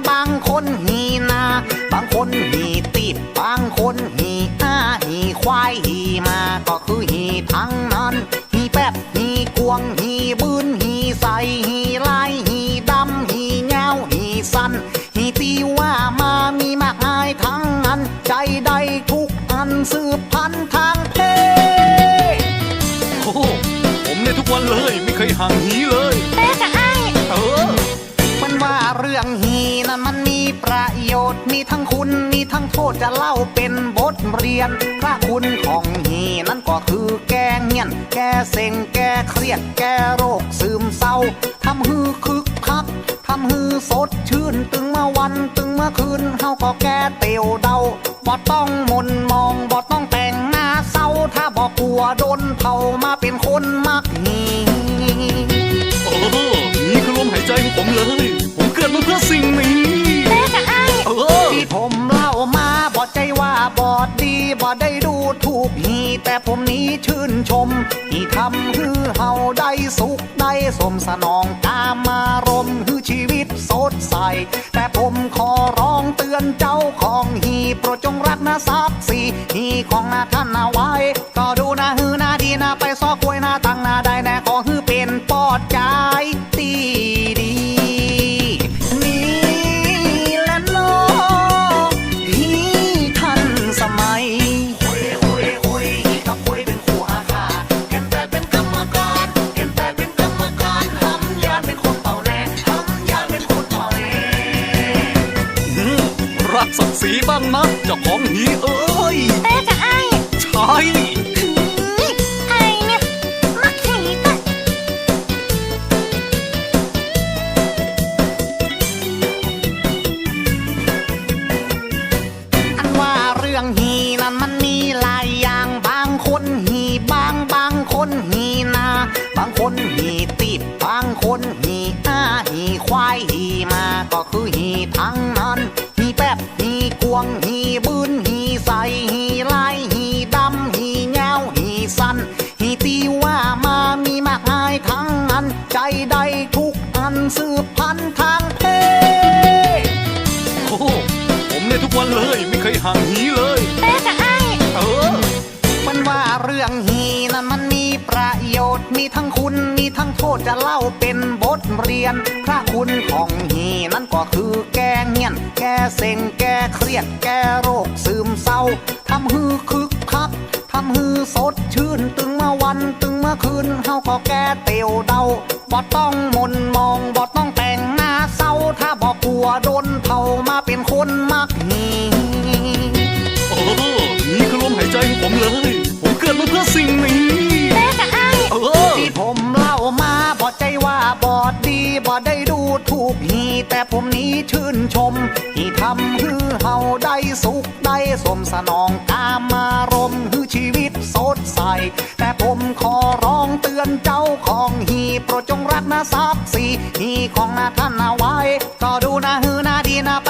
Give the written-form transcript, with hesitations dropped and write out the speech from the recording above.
บางคนหีนาบางคนหีติดบางคนหีหีควายหีมาก็คือหีทั้งนั้นหีแป๊บหีกวงหีบืนหีใสหีลายหีดำหีเงาหีสันหีตีว่ามามีมากมายทั้งนั้นใจใดทุกอันสืบพันธุ์ทางเพศโอ้ผมในทุกวันเลยไม่เคยห่างหีเลยเป๊ะกับไอ้มันว่าเรื่องหีนั้นมันมีประโยชน์มีทั้งคุณมีทั้งโทษจะเล่าเป็นบทเรียนพระคุณของหีนั้นก็คือแก้เงียนแก้เซ็งแก้เครียดแก้โรคซึมเศร้าทำฮือคึกคักทำฮือสดชื่นตึงเมื่อวันตึงเมื่อคืนเฮาก็แก้เตียวเดาบ่ต้องมนมองบ่ต้องแต่งหน้าเศร้าถ้าบ่กลัวโดนเผามาเป็นคนมักหีโอ้นี่คือลมหายใจของผมเลยผมเกิดมาเพื่อสิ่งนี้เป๊ะกับไอ้ที่ผมเล่ามาบ่ใจว่าบอดดีบ่ได้ดูถูกหีแต่ผมนี้ชื่นชมที่ทำให้เฮาได้สุขได้สมสนองกามารมณ์คือชีวิตสดใสแต่ผมขอร้องเตือนเจ้าของหีโปรดจงรักนะศักดิ์ศรีหีของนาท่านเอาไว้ก็ดูนะฮือนาดีนะไปซอกกล้วยนาตั้งนาได้แน่ขอฮือเป็นปอดใจตีดีสมัยโอ้ยกับโอ้ยเป็นคู่อาฆาตเห็นแต่เป็นกรรมการเห็นแต่เป็นกรรมการทำยานเป็นคนเป่าแน่ทำยานเป็นคนเป่าแน่รักศักดิ์ศรีบ้างนะเจ้าของหีเอ้ยเป๊ะกับไอ้ใช่ไอ้เนี่ยมักหีก็หีนั้นมันมีหลายอย่างบางคนหีบางคนหีนาบางคนหีติดบางคนหีหีควายหีมาก็คือหีทั้งนั้นหีแป๊บหีกวงหีบืนหีใสหีลายหีดำหีเงาหีสันหีตีว่ามามีมากมายทั้งนั้นใจใดทุกอันสืบพันธุ์ทางเพศโอ้ผมในทุกวันเลยไม่เคยห่างหีเลยเป๊ะกับไอ้มันว่าเรื่องหีนั้นมันมีประโยชน์มีทั้งคุณมีทั้งโทษจะเล่าเป็นบทเรียนพระคุณของหีนั้นก็คือแก้เงียนแก้เซ็งแก้เครียดแก้โรคซึมเศร้าทำฮือคึกคักทำฮือสดชื่นตึงเมื่อวันตึงเมื่อคืนเฮาก็แก้เตียวเดาบ่ต้องมนมองบ่ต้องแต่งหน้าเศร้าถ้าบ่กลัวโดนเผามาเป็นคนมักหีนี่คือลมหายใจของผมเลยผมเกิดมาเพื่อสิ่งนี้เป๊ะกับไอ้ที่ผมเล่ามาบ่ใจว่าบอดดีบ่ได้ดูถูกหีแต่ผมนี้ชื่นชมที่ทำให้เฮาได้สุขได้สมสนองกามารมณ์คือชีวิตสดใสแต่ผมขอร้องเตือนเจ้าของหีโปรดจงรักนะศักดิ์ศรีหีของนาท่านเอาไว้ก็ดูนะฮือนาดีนะไป